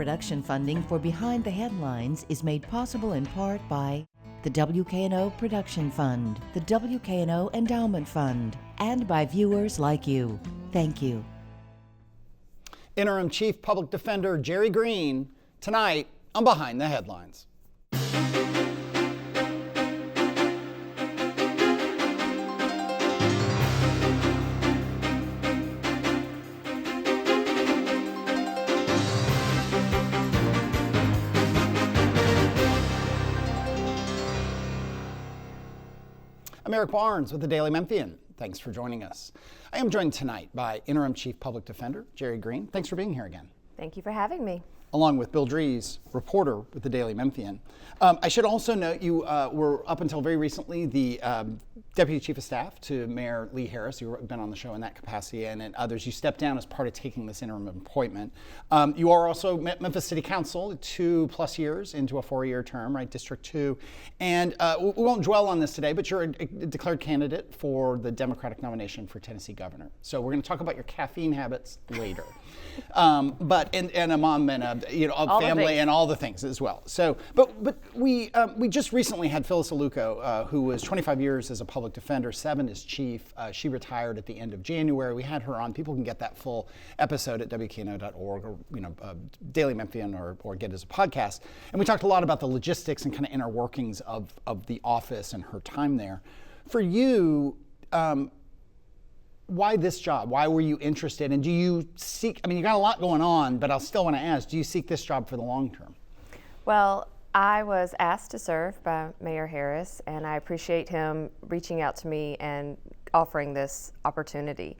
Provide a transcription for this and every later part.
production funding for Behind the Headlines is made possible in part by the WKNO Production Fund, the WKNO Endowment Fund, and by viewers like you. Thank you. Interim Chief Public Defender Jerri Green, tonight on Behind the Headlines. I'm Eric Barnes with the Daily Memphian. Thanks for joining us. I am joined tonight by Interim Chief Public Defender Jerri Green. Thanks for being here again. Thank you for having me. Along with Bill Dries, reporter with the Daily Memphian. I should also note you were up until very recently the Deputy Chief of Staff to Mayor Lee Harris. You've been on the show in that capacity, and others. You stepped down as part of taking this interim appointment. You are also Memphis City Council, 2+ years into a 4-year term, right, District 2. And we won't dwell on this today, but you're a declared candidate for the Democratic nomination for Tennessee governor. So we're going to talk about your caffeine habits later. And a mom and a family and all the things as well. So, but we just recently had Phyllis Aluko, who was 25 years as a public defender, 7 as chief. She retired at the end of January. We had her on. People can get that full episode at WKNO.org or Daily Memphian or get it as a podcast. And we talked a lot about the logistics and kind of inner workings of the office and her time there. For you, why this job? Why were you interested? And do you seek, you got a lot going on, but I'll still want to ask, do you seek this job for the long term? Well, I was asked to serve by Mayor Harris, and I appreciate him reaching out to me and offering this opportunity.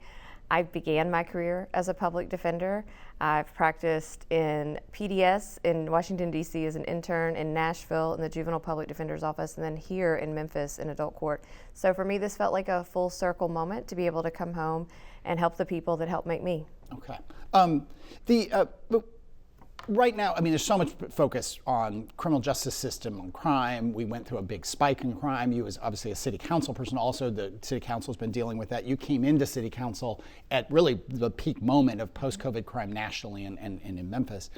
I began my career as a public defender. I've practiced in PDS in Washington, D.C. as an intern, in Nashville in the Juvenile Public Defender's Office, and then here in Memphis in adult court. So for me, this felt like a full circle moment to be able to come home and help the people that helped make me. Okay. Right now, there's so much focus on criminal justice system, on crime. We went through a big spike in crime. You, as obviously a city council person, also the city council's been dealing with that. You came into city council at really the peak moment of post-COVID crime nationally and in Memphis.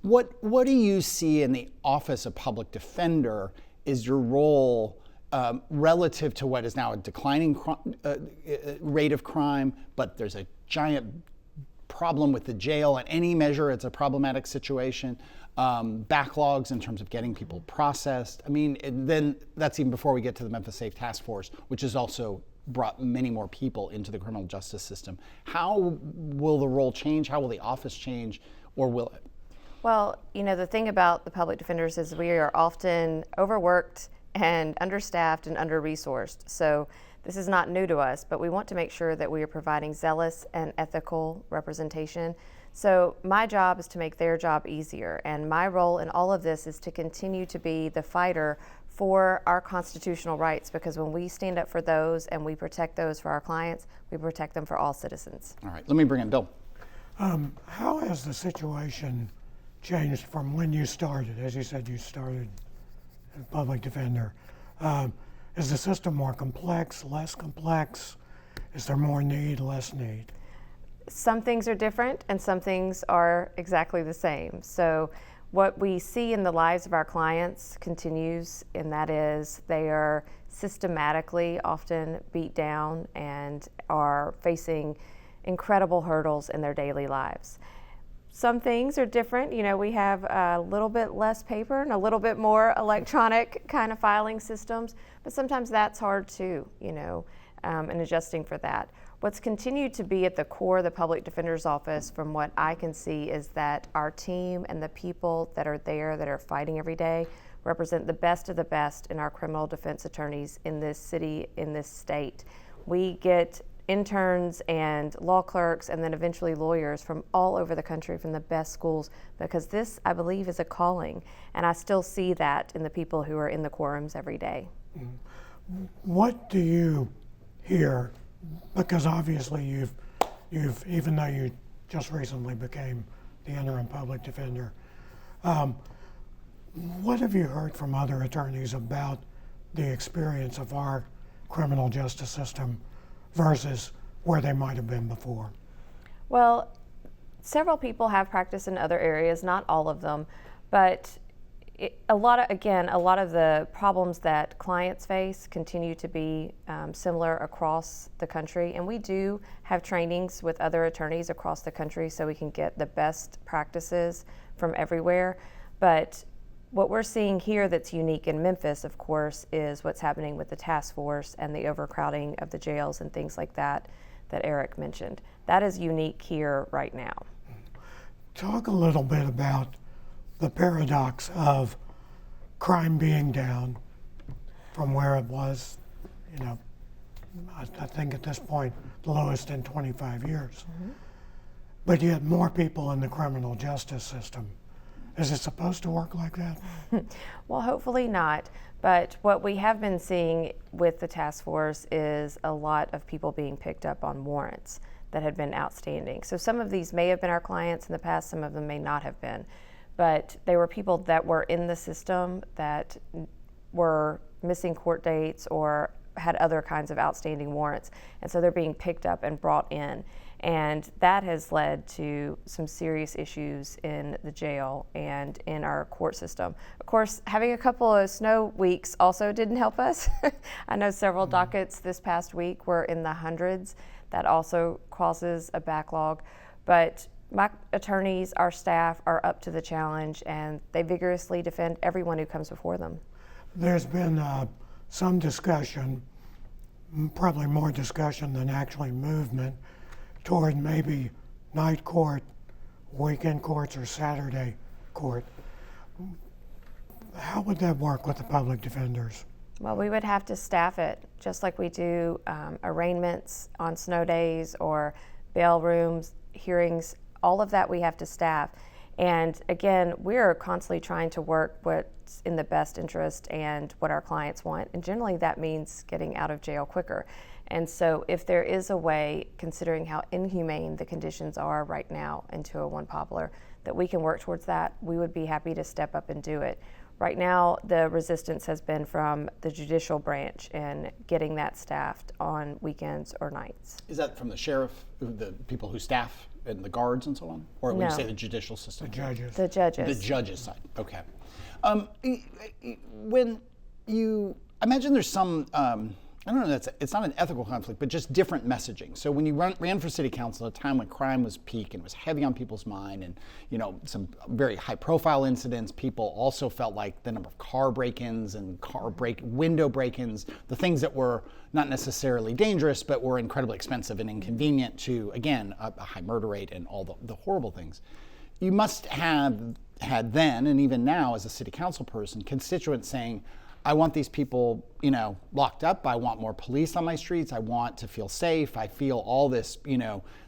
What do you see in the Office of Public Defender is your role relative to what is now a declining rate of crime, but there's a giant problem with the jail. At any measure, it's a problematic situation. Backlogs in terms of getting people processed. Then that's even before we get to the Memphis Safe Task Force, which has also brought many more people into the criminal justice system. How will the role change? How will the office change, or will it? Well, the thing about the public defenders is we are often overworked and understaffed and under-resourced. So this is not new to us, but we want to make sure that we are providing zealous and ethical representation. So my job is to make their job easier, and my role in all of this is to continue to be the fighter for our constitutional rights, because when we stand up for those and we protect those for our clients, we protect them for all citizens. All right, let me bring in Bill. How has the situation changed from when you started? As you said, you started as a public defender. Is the system more complex, less complex? Is there more need, less need? Some things are different and some things are exactly the same. So what we see in the lives of our clients continues, and that is they are systematically often beat down and are facing incredible hurdles in their daily lives. Some things are different. We have a little bit less paper and a little bit more electronic kind of filing systems, but sometimes that's hard too, and adjusting for that. What's continued to be at the core of the Public Defender's Office, from what I can see, is that our team and the people that are there that are fighting every day represent the best of the best in our criminal defense attorneys in this city, in this state. We get interns and law clerks and then eventually lawyers from all over the country, from the best schools, because this, I believe, is a calling, and I still see that in the people who are in the courtrooms every day. What do you hear? Because obviously you've even though you just recently became the interim public defender, what have you heard from other attorneys about the experience of our criminal justice system versus where they might have been before? Well, Several people have practiced in other areas, not all of them, but a lot of the problems that clients face continue to be similar across the country, and we do have trainings with other attorneys across the country so we can get the best practices from everywhere. But what we're seeing here that's unique in Memphis, of course, is what's happening with the task force and the overcrowding of the jails and things like that Eric mentioned. That is unique here right now. Talk a little bit about the paradox of crime being down from where it was, I think at this point, the lowest in 25 years. Mm-hmm. But yet more people in the criminal justice system. Is it supposed to work like that? Well, hopefully not. But what we have been seeing with the task force is a lot of people being picked up on warrants that had been outstanding. So some of these may have been our clients in the past, some of them may not have been. But they were people that were in the system that were missing court dates or had other kinds of outstanding warrants. And so they're being picked up and brought in. And that has led to some serious issues in the jail and in our court system. Of course, having a couple of snow weeks also didn't help us. I know several dockets this past week were in the hundreds. That also causes a backlog. But my attorneys, our staff, are up to the challenge, and they vigorously defend everyone who comes before them. There's been some discussion, probably more discussion than actually movement, toward maybe night court, weekend courts, or Saturday court. How would that work with the public defenders? Well, we would have to staff it, just like we do arraignments on snow days or bail rooms, hearings. All of that we have to staff. And again, we're constantly trying to work what's in the best interest and what our clients want. And generally that means getting out of jail quicker. And so if there is a way, considering how inhumane the conditions are right now in 201 Poplar, that we can work towards that, we would be happy to step up and do it. Right now, the resistance has been from the judicial branch in getting that staffed on weekends or nights. Is that from the sheriff, the people who staff and the guards and so on? Or when you say the judicial system? The judges. The judges. The judges side, okay. When you, I imagine there's some, I don't know, it's not an ethical conflict, but just different messaging. So when you ran for city council at a time when crime was peak and was heavy on people's mind, and some very high-profile incidents, people also felt like the number of car break-ins and window break-ins, the things that were not necessarily dangerous, but were incredibly expensive and inconvenient to, again, a high murder rate and all the horrible things. You must have had then, and even now as a city council person, constituents saying, I want these people, locked up. I want more police on my streets. I want to feel safe. I feel all this,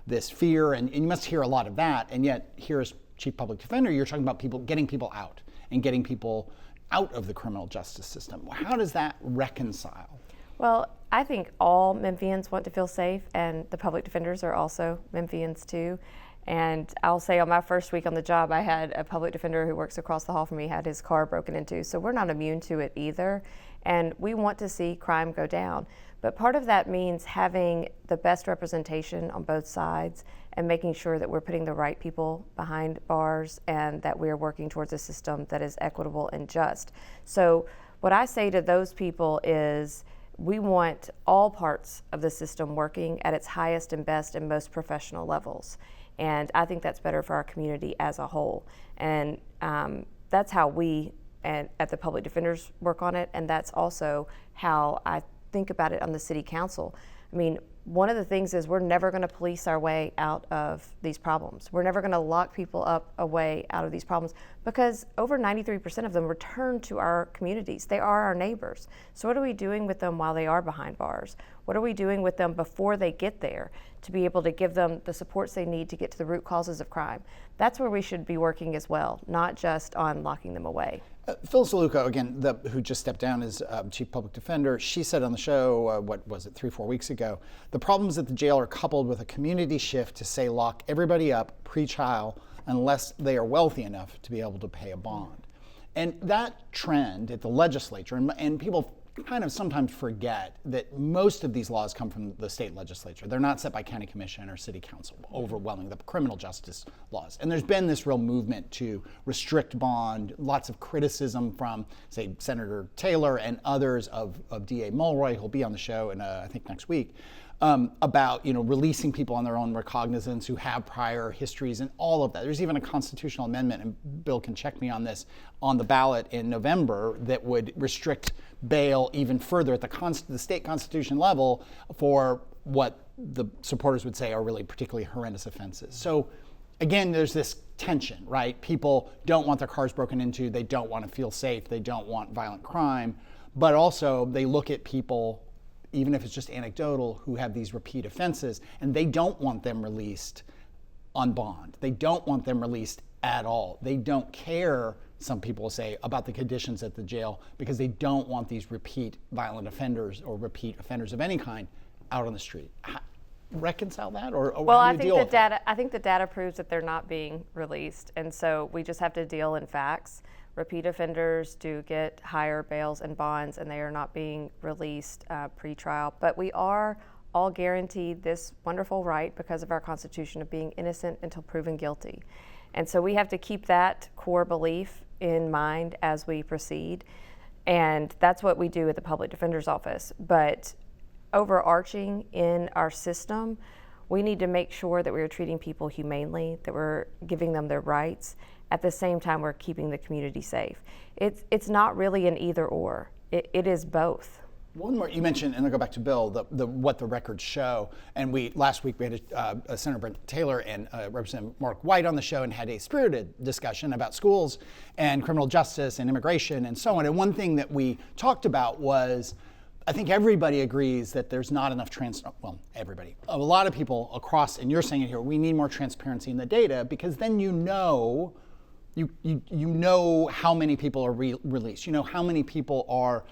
this fear. And you must hear a lot of that. And yet, here as Chief Public Defender, you're talking about getting people out and getting people out of the criminal justice system. How does that reconcile? Well, I think all Memphians want to feel safe, and the public defenders are also Memphians too. And I'll say on my first week on the job, I had a public defender who works across the hall from me had his car broken into. So we're not immune to it either. And we want to see crime go down. But part of that means having the best representation on both sides and making sure that we're putting the right people behind bars and that we're working towards a system that is equitable and just. So what I say to those people is, we want all parts of the system working at its highest and best and most professional levels. And I think that's better for our community as a whole. And that's how we at the Public Defenders work on it. And that's also how I think about it on the City Council. I mean, one of the things is we're never going to police our way out of these problems. We're never going to lock people up away out of these problems, because over 93% of them return to our communities. They are our neighbors. So what are we doing with them while they are behind bars? What are we doing with them before they get there to be able to give them the supports they need to get to the root causes of crime? That's where we should be working as well, not just on locking them away. Phyllis DeLuca, again, who just stepped down as Chief Public Defender, she said on the show, 3-4 weeks ago, the problems at the jail are coupled with a community shift to say lock everybody up pre-trial unless they are wealthy enough to be able to pay a bond. And that trend at the legislature, and people kind of sometimes forget that most of these laws come from the state legislature. They're not set by county commission or city council, overwhelming the criminal justice laws. And there's been this real movement to restrict bond, lots of criticism from, say, Senator Taylor and others of DA Mulroy, who'll be on the show in, I think, next week, about releasing people on their own recognizance who have prior histories and all of that. There's even a constitutional amendment, and Bill can check me on this, on the ballot in November that would restrict bail even further at the state constitution level for what the supporters would say are really particularly horrendous offenses. So again, there's this tension, right? People don't want their cars broken into, they don't want to feel safe, they don't want violent crime, but also they look at people, even if it's just anecdotal, who have these repeat offenses, and they don't want them released on bond. They don't want them released at all. They don't care, some people say, about the conditions at the jail because they don't want these repeat violent offenders or repeat offenders of any kind out on the street. Reconcile that, or well, how I do you think deal the with data. I think the data proves that they're not being released, and so we just have to deal in facts. Repeat offenders do get higher bails and bonds, and they are not being released pre-trial. But we are all guaranteed this wonderful right because of our Constitution of being innocent until proven guilty. And so we have to keep that core belief in mind as we proceed. And that's what we do at the Public Defender's Office. But overarching in our system, we need to make sure that we're treating people humanely, that we're giving them their rights. At the same time, we're keeping the community safe. It's not really an either or. It is both. One more, you mentioned, and I'll go back to Bill, what the records show. And last week we had Senator Brent Taylor and Representative Mark White on the show and had a spirited discussion about schools and criminal justice and immigration and so on. And one thing that we talked about was, I think everybody agrees that there's not enough everybody. A lot of people across, and you're saying it here, we need more transparency in the data because then you know how many people are released. You know how many people are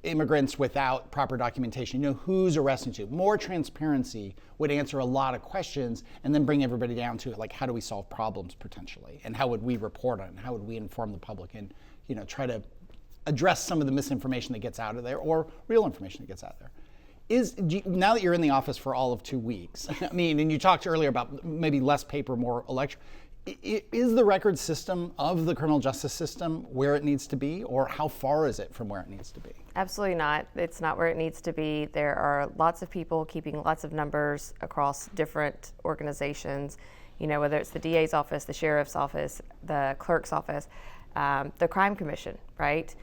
immigrants without proper documentation. You know who's arrested you. More transparency would answer a lot of questions and then bring everybody down to like, how do we solve problems potentially? And how would we report on it? How would we inform the public and try to address some of the misinformation that gets out of there or real information that gets out there? Now that you're in the office for all of 2 weeks, and you talked earlier about maybe less paper, more electronic, is the record system of the criminal justice system where it needs to be, or how far is it from where it needs to be? Absolutely not. It's not where it needs to be. There are lots of people keeping lots of numbers across different organizations, whether it's the DA's office, the sheriff's office, the clerk's office, the crime commission, right?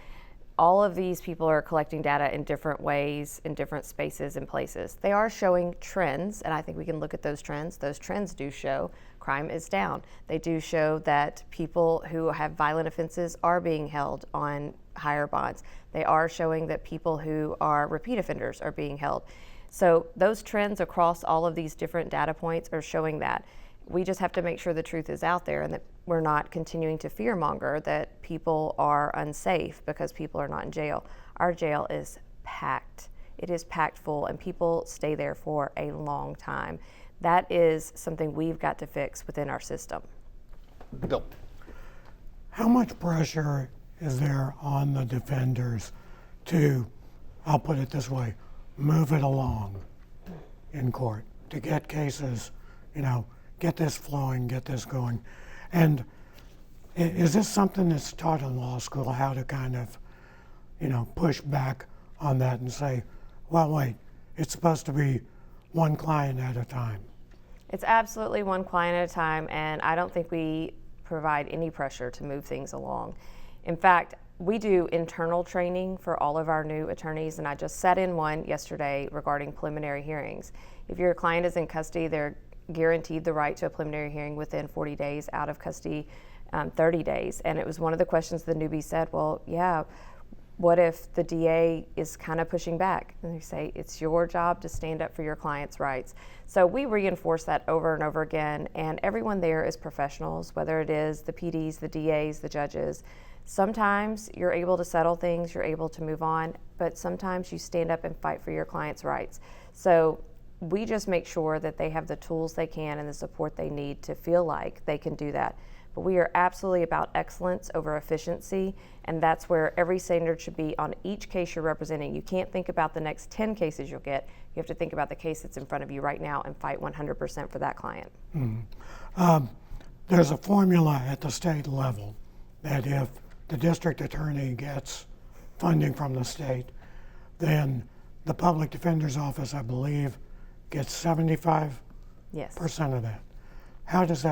All of these people are collecting data in different ways, in different spaces and places. They are showing trends, and I think we can look at those trends. Those trends do show crime is down. They do show that people who have violent offenses are being held on higher bonds. They are showing that people who are repeat offenders are being held. So those trends across all of these different data points are showing that. We just have to make sure the truth is out there and that we're not continuing to fearmonger that people are unsafe because people are not in jail. Our jail is packed. It is packed full and people stay there for a long time. That is something we've got to fix within our system. Bill. How much pressure is there on the defenders to, I'll put it this way, move it along in court to get cases, get this flowing, get this going? And is this something that's taught in law school, how to kind of, push back on that and say, well, wait, it's supposed to be one client at a time? It's absolutely one client at a time, and I don't think we provide any pressure to move things along. In fact, we do internal training for all of our new attorneys, and I just sat in one yesterday regarding preliminary hearings. If your client is in custody, they're guaranteed the right to a preliminary hearing within 40 days, out of custody 30 days. And it was one of the questions the newbie said, well, yeah, what if the DA is kind of pushing back? And they say, it's your job to stand up for your client's rights. So we reinforce that over and over again, and everyone there is professionals, whether it is the PDs, the DAs, the judges. Sometimes you're able to settle things, you're able to move on, but sometimes you stand up and fight for your client's rights. So we just make sure that they have the tools they can and the support they need to feel like they can do that. but we are absolutely about excellence over efficiency, and that's where every standard should be on each case you're representing. You can't think about the next 10 cases you'll get. You have to think about the case that's in front of you right now and fight 100% for that client. There's a formula at the state level that if the district attorney gets funding from the state, then the public defender's office, I believe, gets 75% Yes. of that. How is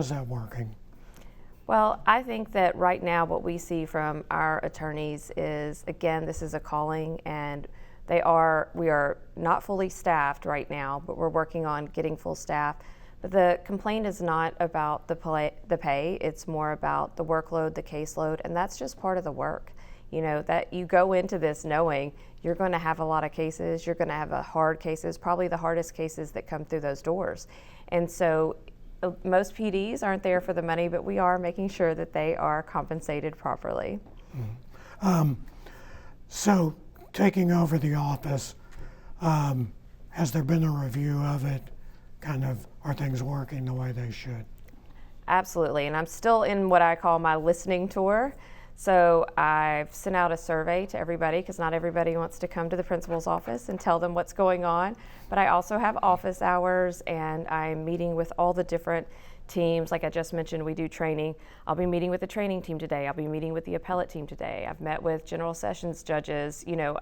that working? Well, I think that right now what we see from our attorneys is, again, this is a calling, and we are not fully staffed right now, but we're working on getting full staff. But the complaint is not about the pay, it's more about the workload, the caseload, and that's just part of the work. You know, that you go into this knowing you're going to have a lot of cases, you're going to have hard cases, probably the hardest cases that come through those doors. And so most PDs aren't there for the money, but we are making sure that they are compensated properly. So taking over the office, has there been a review of it? Kind of, are things working the way they should? Absolutely, and I'm still in what I call my listening tour. So I've sent out a survey to everybody because not everybody wants to come to the principal's office and tell them what's going on. But I also have office hours, and I'm meeting with all the different teams. Like I just mentioned, we do training. I'll be meeting with the training team today. I'll be meeting with the appellate team today. I've met with general sessions judges. You know,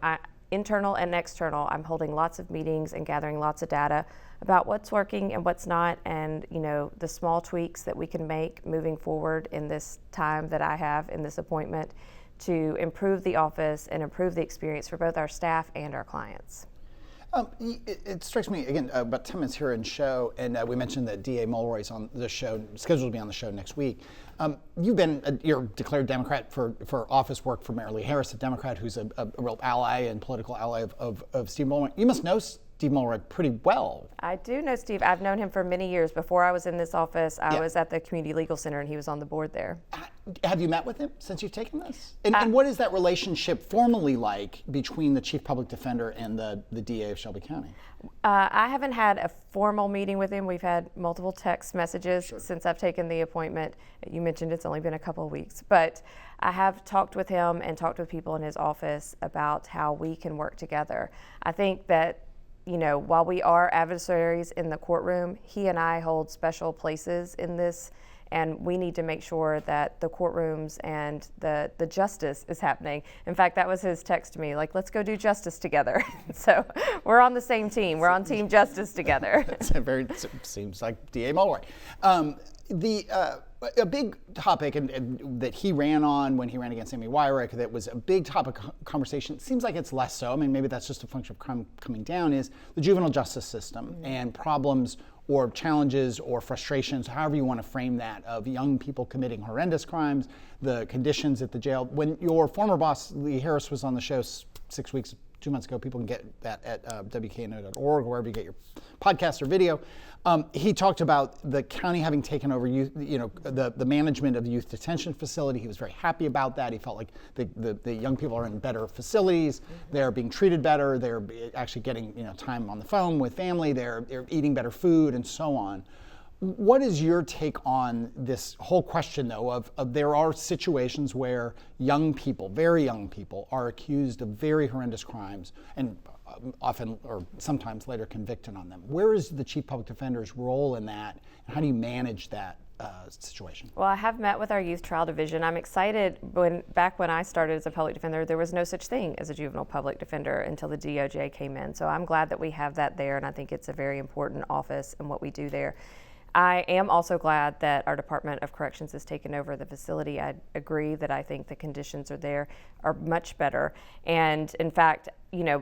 internal and external. I'm holding lots of meetings and gathering lots of data about what's working and what's not, and you know, the small tweaks that we can make moving forward in this time that I have in this appointment to improve the office and improve the experience for both our staff and our clients. It strikes me, again, about 10 minutes here in show, and we mentioned that DA Mulroy's on the show, scheduled to be on the show next week. You're declared Democrat for office work for Mayor Lee Harris, a Democrat who's a real ally and political ally of Steve Mulroy. You must know Steve Mulroy pretty well. I do know Steve. I've known him for many years. Before I was in this office, I was at the Community Legal Center, and he was on the board there. Have you met with him since you've taken this? And what is that relationship formally like between the Chief Public Defender and the DA of Shelby County? I haven't had a formal meeting with him. We've had multiple text messages since I've taken the appointment. You mentioned it's only been a couple of weeks, but I have talked with him and talked with people in his office about how we can work together. I think that, you know, while we are adversaries in the courtroom, he and I hold special places in this, and we need to make sure that the courtrooms and the justice is happening. In fact, that was his text to me, like, let's go do justice together. So we're on the same team. We're on Team Justice together. It seems like DA Mulroy. A big topic and that he ran on when he ran against Amy Wyrick, that was a big topic of conversation. It seems like it's less so. I mean, maybe that's just a function of crime coming down, is the juvenile justice system and problems or challenges or frustrations, however you want to frame that, of young people committing horrendous crimes, the conditions at the jail. When your former boss, Lee Harris, was on the show 2 months ago, people can get that at wkno.org or wherever you get your podcast or video. He talked about the county having taken over the management of the youth detention facility. He was very happy about that. He felt like the young people are in better facilities. They're being treated better. They're actually getting time on the phone with family. They're eating better food and so on. What is your take on this whole question, though, of there are situations where young people, very young people, are accused of very horrendous crimes and often or sometimes later convicted on them? Where is the Chief Public Defender's role in that, and how do you manage that situation? Well, I have met with our youth trial division. I'm excited. Back when I started as a public defender, there was no such thing as a juvenile public defender until the DOJ came in. So I'm glad that we have that there, and I think it's a very important office and what we do there. I am also glad that our Department of Corrections has taken over the facility. I agree that I think the conditions are much better. And in fact,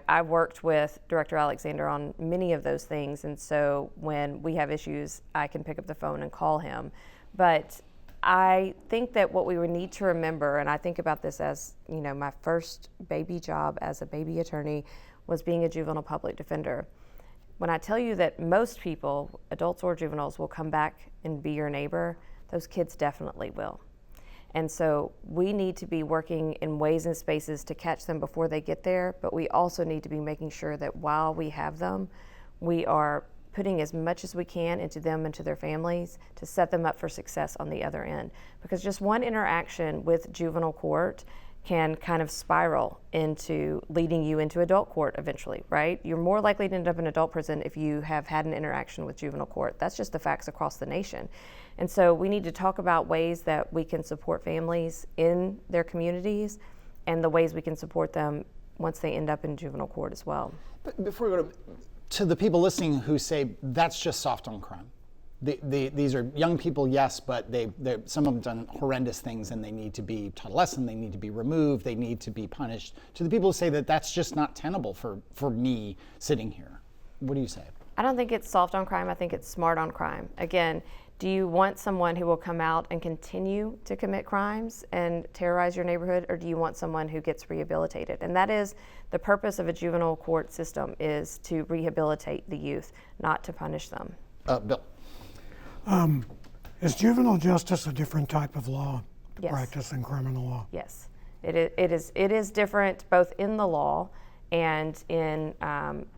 I worked with Director Alexander on many of those things. And so when we have issues, I can pick up the phone and call him. But I think that what we would need to remember, and I think about this as, my first baby job as a baby attorney was being a juvenile public defender. When I tell you that most people, adults or juveniles, will come back and be your neighbor, those kids definitely will. And so we need to be working in ways and spaces to catch them before they get there, but we also need to be making sure that while we have them, we are putting as much as we can into them and to their families to set them up for success on the other end. Because just one interaction with juvenile court can kind of spiral into leading you into adult court eventually, right? You're more likely to end up in adult prison if you have had an interaction with juvenile court. That's just the facts across the nation. And so we need to talk about ways that we can support families in their communities and the ways we can support them once they end up in juvenile court as well. But before we go to the people listening who say that's just soft on crime. These are young people, yes, but some of them done horrendous things and they need to be taught a lesson, they need to be removed, they need to be punished. To the people who say that that's just not tenable for me sitting here, what do you say? I don't think it's soft on crime, I think it's smart on crime. Again, do you want someone who will come out and continue to commit crimes and terrorize your neighborhood, or do you want someone who gets rehabilitated? And that is the purpose of a juvenile court system, is to rehabilitate the youth, not to punish them. Bill. Is juvenile justice a different type of law to Yes. practice than criminal law? Yes, it is different both in the law and in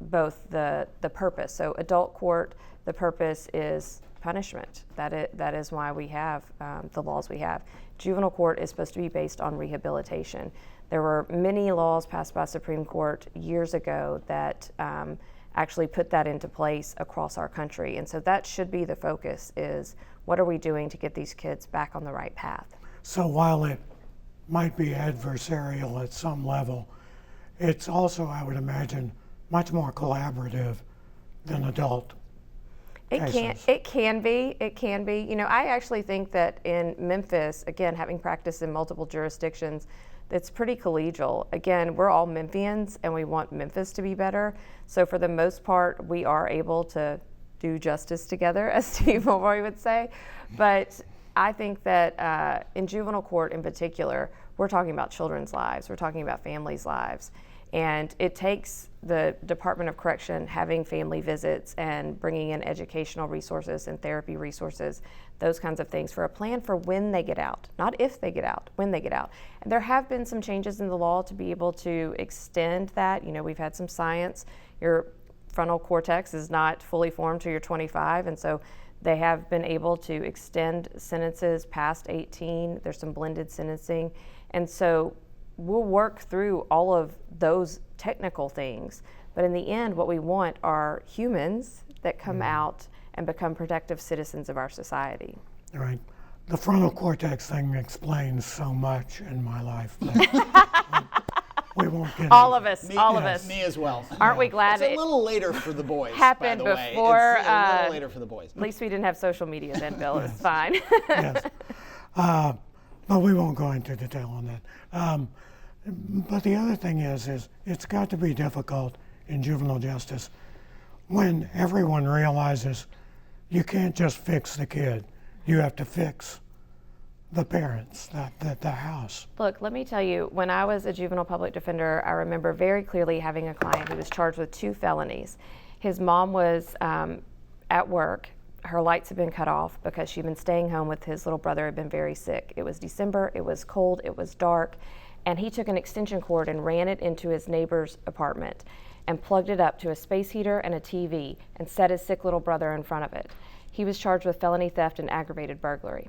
both the purpose. So adult court, the purpose is punishment. That is why we have the laws we have. Juvenile court is supposed to be based on rehabilitation. There were many laws passed by Supreme Court years ago that actually put that into place across our country. And so that should be the focus, is what are we doing to get these kids back on the right path? So while it might be adversarial at some level, it's also, I would imagine, much more collaborative than adult cases. It can be. You know, I actually think that in Memphis, again, having practiced in multiple jurisdictions, it's pretty collegial. Again, we're all Memphians and we want Memphis to be better. So for the most part, we are able to do justice together, as Steve Mulroy would say. But I think that in juvenile court in particular, we're talking about children's lives, we're talking about families' lives. And it takes the Department of Correction having family visits and bringing in educational resources and therapy resources, those kinds of things, for a plan for when they get out, not if they get out, when they get out. And there have been some changes in the law to be able to extend that. You know, we've had some science. Your frontal cortex is not fully formed till you're 25, and so they have been able to extend sentences past 18. There's some blended sentencing. And so we'll work through all of those technical things, but in the end, what we want are humans that come out and become productive citizens of our society. All right. The frontal cortex thing explains so much in my life that we won't get All into. of us, all of us. Me as well. Aren't we glad It's a little later for the boys, happened by the way. before, It's a little later for the boys. At least we didn't have social media then, Bill. It's fine. Yes. But we won't go into detail on that. But the other thing is it's got to be difficult in juvenile justice when everyone realizes you can't just fix the kid. You have to fix the parents, the house. Look, let me tell you, when I was a juvenile public defender, I remember very clearly having a client who was charged with 2 felonies. His mom was at work. Her lights had been cut off because she'd been staying home with his little brother, had been very sick. It was December, it was cold, it was dark, and he took an extension cord and ran it into his neighbor's apartment and plugged it up to a space heater and a TV and set his sick little brother in front of it. He was charged with felony theft and aggravated burglary.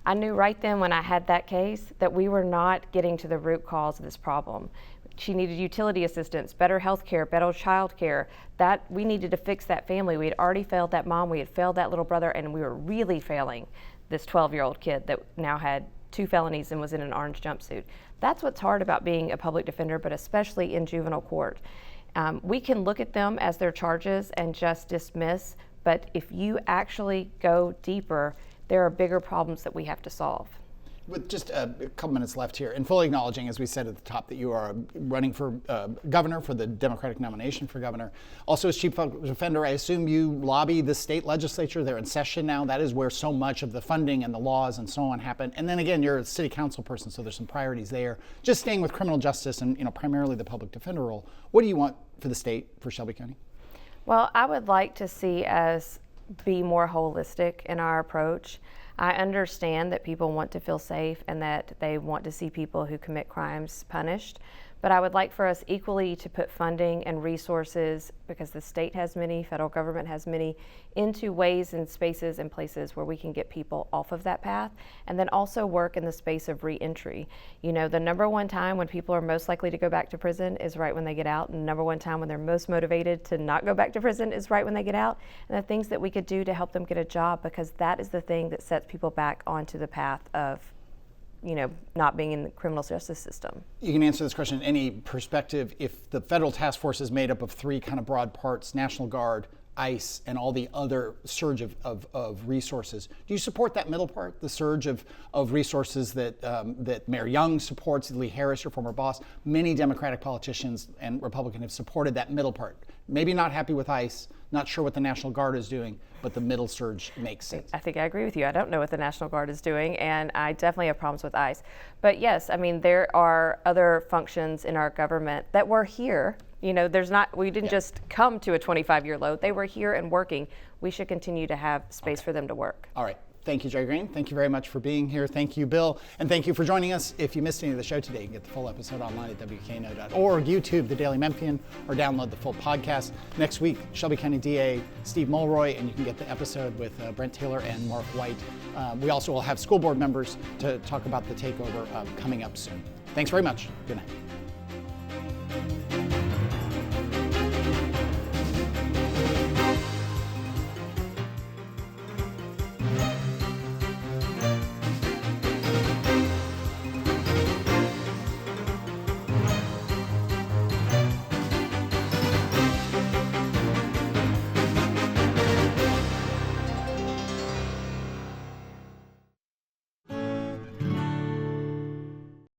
I knew right then when I had that case that we were not getting to the root cause of this problem. She needed utility assistance, better health care, better child care. That we needed to fix that family. We had already failed that mom, we had failed that little brother, and we were really failing this 12-year-old kid that now had 2 felonies and was in an orange jumpsuit. That's what's hard about being a public defender, but especially in juvenile court. We can look at them as their charges and just dismiss, but if you actually go deeper, there are bigger problems that we have to solve. With just a couple minutes left here, and fully acknowledging, as we said at the top, that you are running for governor, for the Democratic nomination for governor. Also, as chief public defender, I assume you lobby the state legislature. They're in session now. That is where so much of the funding and the laws and so on happen. And then again, you're a city council person, so there's some priorities there. Just staying with criminal justice and primarily the public defender role, what do you want for the state, for Shelby County? Well, I would like to see us be more holistic in our approach. I understand that people want to feel safe and that they want to see people who commit crimes punished, But I would like for us equally to put funding and resources, because the state has many, federal government has many, into ways and spaces and places where we can get people off of that path, and then also work in the space of reentry. You know, the number one time when people are most likely to go back to prison is right when they get out, and the number one time when they're most motivated to not go back to prison is right when they get out. And the things that we could do to help them get a job, because that is the thing that sets people back onto the path of, you know, not being in the criminal justice system. You can answer this question in any perspective. If the federal task force is made up of three kind of broad parts, National Guard, ICE, and all the other surge of resources, do you support that middle part, the surge of resources that Mayor Young supports, Lee Harris, your former boss? Many Democratic politicians and Republicans have supported that middle part. Maybe not happy with ICE, not sure what the National Guard is doing, but the middle surge makes sense. I think I agree with you. I don't know what the National Guard is doing, and I definitely have problems with ICE. But yes, I mean, there are other functions in our government that were here. You know, we didn't just come to a 25-year low. They were here and working. We should continue to have space for them to work. All right. Thank you, Jerri Green. Thank you very much for being here. Thank you, Bill. And thank you for joining us. If you missed any of the show today, you can get the full episode online at WKNO.org, YouTube, The Daily Memphian, or download the full podcast. Next week, Shelby County DA Steve Mulroy, and you can get the episode with Brent Taylor and Mark White. We also will have school board members to talk about the takeover coming up soon. Thanks very much. Good night.